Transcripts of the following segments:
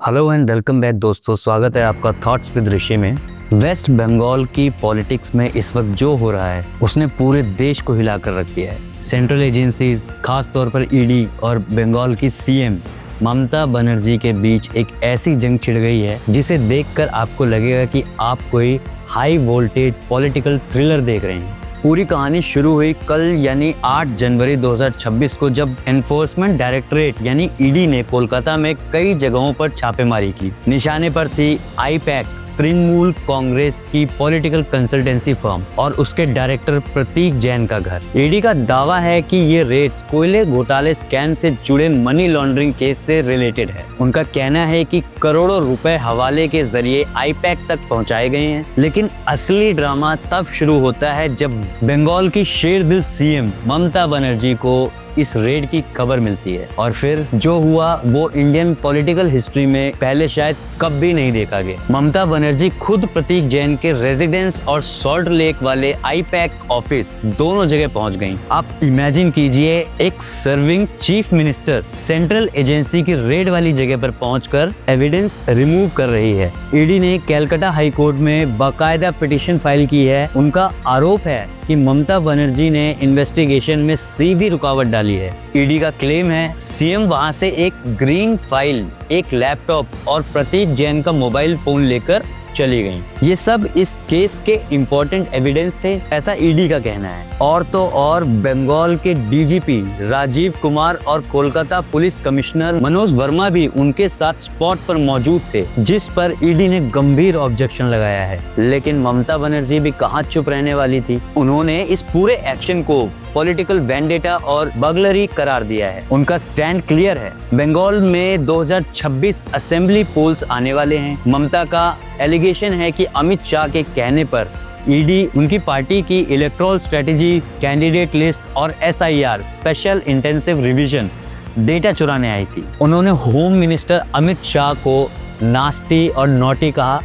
Hello and welcome back दोस्तों, स्वागत है आपका थॉट्स विद ऋषि में। वेस्ट बंगाल की पॉलिटिक्स में इस वक्त जो हो रहा है उसने पूरे देश को हिलाकर रख दिया है। सेंट्रल एजेंसीज, खास तौर पर ईडी और बंगाल की सीएम ममता बनर्जी के बीच एक ऐसी जंग छिड़ गई है जिसे देखकर आपको लगेगा कि आप कोई हाई वोल्टेज पॉलिटिकल थ्रिलर देख रहे हैं। पूरी कहानी शुरू हुई कल यानी 8 जनवरी 2026 को, जब एनफोर्समेंट डायरेक्टरेट यानी ईडी ने कोलकाता में कई जगहों पर छापेमारी की। निशाने पर थी आईपैक, तृणमूल कांग्रेस की पॉलिटिकल कंसल्टेंसी फर्म, और उसके डायरेक्टर प्रतीक जैन का घर। ईडी का दावा है कि ये रेड्स कोयले घोटाले स्कैम से जुड़े मनी लॉन्ड्रिंग केस से रिलेटेड है। उनका कहना है कि करोड़ों रुपए हवाले के जरिए आईपैक तक पहुंचाए गए हैं। लेकिन असली ड्रामा तब शुरू होता है जब बंगाल की शेरदिल सीएम ममता बनर्जी को इस रेड की खबर मिलती है, और फिर जो हुआ वो इंडियन पॉलिटिकल हिस्ट्री में पहले शायद कभी नहीं देखा गया। ममता बनर्जी खुद प्रतीक जैन के रेजिडेंस और सॉल्ट लेक वाले आईपैक ऑफिस दोनों जगह पहुंच गईं। आप इमेजिन कीजिए, एक serving chief minister central agency की रेड वाली जगह पर पहुंचकर एविडेंस रिमूव कर रही है। ईडी ने कलकत्ता हाई कोर्ट में बाकायदा पिटीशन फाइल की है। उनका आरोप है कि ममता बनर्जी ने इन्वेस्टिगेशन में सीधी रुकावट डाली है। ईडी का क्लेम है सीएम वहां से एक ग्रीन फाइल, एक लैपटॉप और प्रतीक जैन का मोबाइल फोन लेकर चली गई। ये सब इस केस के इम्पोर्टेंट एविडेंस थे, ऐसा ईडी का कहना है। और तो और बंगाल के डीजीपी राजीव कुमार और कोलकाता पुलिस कमिश्नर मनोज वर्मा भी उनके साथ स्पॉट पर मौजूद थे, जिस पर ईडी ने गंभीर ऑब्जेक्शन लगाया है। लेकिन ममता बनर्जी भी कहां चुप रहने वाली थी। उन्होंने इस पूरे एक्शन को पॉलिटिकल वेंडेटा और बगलरी करार दिया है। उनका स्टैंड क्लियर है। बंगाल में 2026 असेंबली पोल्स आने वाले हैं। ममता का एलिगेशन है कि अमित शाह के कहने पर ईडी उनकी पार्टी की इलेक्टोरल स्ट्रेटेजी, कैंडिडेट लिस्ट और SIR special intensive revision data चुराने आई थी। उन्होंने होम मिनिस्टर अमित शाह को नास्टी और नॉटी कहा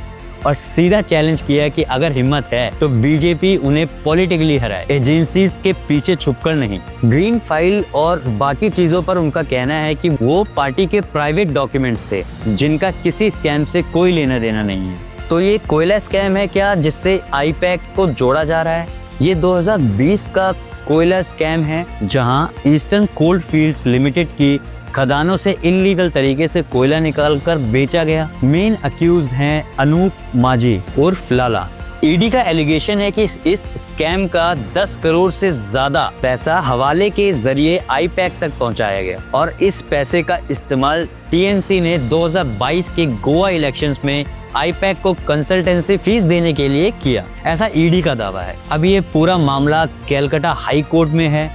और सीधा चैलेंज किया कि अगर हिम्मत है तो बीजेपी उन्हें पॉलिटिकली हराए, एजेंसीज के पीछे छुपकर नहीं। ग्रीन फाइल और बाकी चीजों पर उनका कहना है कि वो पार्टी के प्राइवेट डॉक्यूमेंट्स थे जिनका किसी स्कैम से कोई लेना देना नहीं है। तो ये कोयला स्कैम है क्या जिससे आईपैक को जोड़ा जा रहा है? ये 2020 का कोयला स्कैम है जहां ईस्टर्न कोल्ड फील्ड्स लिमिटेड की खदानों से इल्लीगल तरीके से कोयला निकालकर बेचा गया। मेन अक्यूज्ड हैं अनूप माझी उर्फ लाला। ईडी का एलिगेशन है कि इस स्कैम का 10 करोड़ से ज्यादा पैसा हवाले के जरिए आईपैक तक पहुंचाया गया, और इस पैसे का इस्तेमाल टीएमसी ने 2022 के गोवा इलेक्शंस में आईपैक को कंसल्टेंसी फीस देने के लिए किया, ऐसा ईडी का दावा है। अब ये पूरा मामला कलकत्ता हाई कोर्ट में है।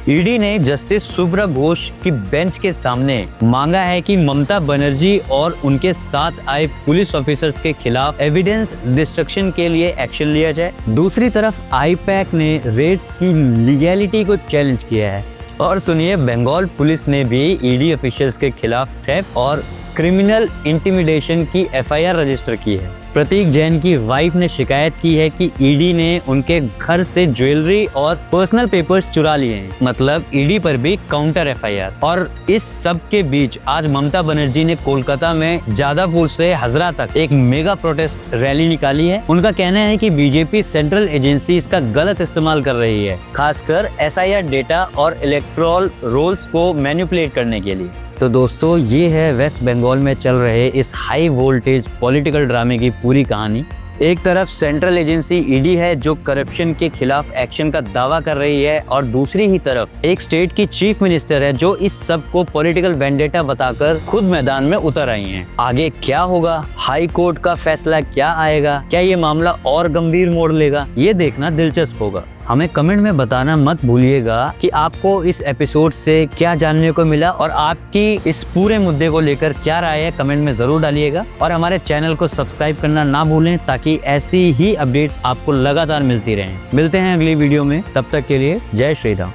ईडी ने जस्टिस सुब्रा घोष की बेंच के सामने मांगा है कि ममता बनर्जी और उनके साथ आए पुलिस ऑफिसर्स के खिलाफ एविडेंस डिस्ट्रक्शन के लिए एक्शन लिया जाए। दूसरी तरफ आईपैक ने रेड्स की लीगैलिटी को चैलेंज किया है। और सुनिए, बंगाल पुलिस ने भी ईडी ऑफिशियल्स के खिलाफ थेफ्ट और क्रिमिनल इंटिमिडेशन की एफआईआर रजिस्टर की है। प्रतीक जैन की वाइफ ने शिकायत की है कि ईडी ने उनके घर से ज्वेलरी और पर्सनल पेपर्स चुरा लिए हैं। मतलब ईडी पर भी काउंटर एफआईआर। और इस सब के बीच आज ममता बनर्जी ने कोलकाता में जादापुर से हजरा तक एक मेगा प्रोटेस्ट रैली निकाली है। उनका कहना है कि बीजेपी सेंट्रल एजेंसीज का गलत इस्तेमाल कर रही है, खासकर एसआईआर डेटा और इलेक्टोरल रोल्स को मैनिपुलेट करने के लिए। तो दोस्तों, ये है वेस्ट बंगाल में चल रहे इस हाई वोल्टेज पॉलिटिकल ड्रामे की पूरी कहानी। एक तरफ सेंट्रल एजेंसी ईडी है जो करप्शन के खिलाफ एक्शन का दावा कर रही है, और दूसरी ही तरफ एक स्टेट की चीफ मिनिस्टर है जो इस सब को पॉलिटिकल वेंडेटा बताकर खुद मैदान में उतर आई हैं। आगे क्या होगा? हाई कोर्ट का फैसला क्या आएगा? क्या ये मामला और गंभीर मोड़ लेगा? ये देखना दिलचस्प होगा। हमें कमेंट में बताना मत भूलिएगा कि आपको इस एपिसोड से क्या जानने को मिला और आपकी इस पूरे मुद्दे को लेकर क्या राय है, कमेंट में जरूर डालिएगा। और हमारे चैनल को सब्सक्राइब करना ना भूलें ताकि ऐसी ही अपडेट्स आपको लगातार मिलती रहें। मिलते हैं अगली वीडियो में, तब तक के लिए जय श्री राम।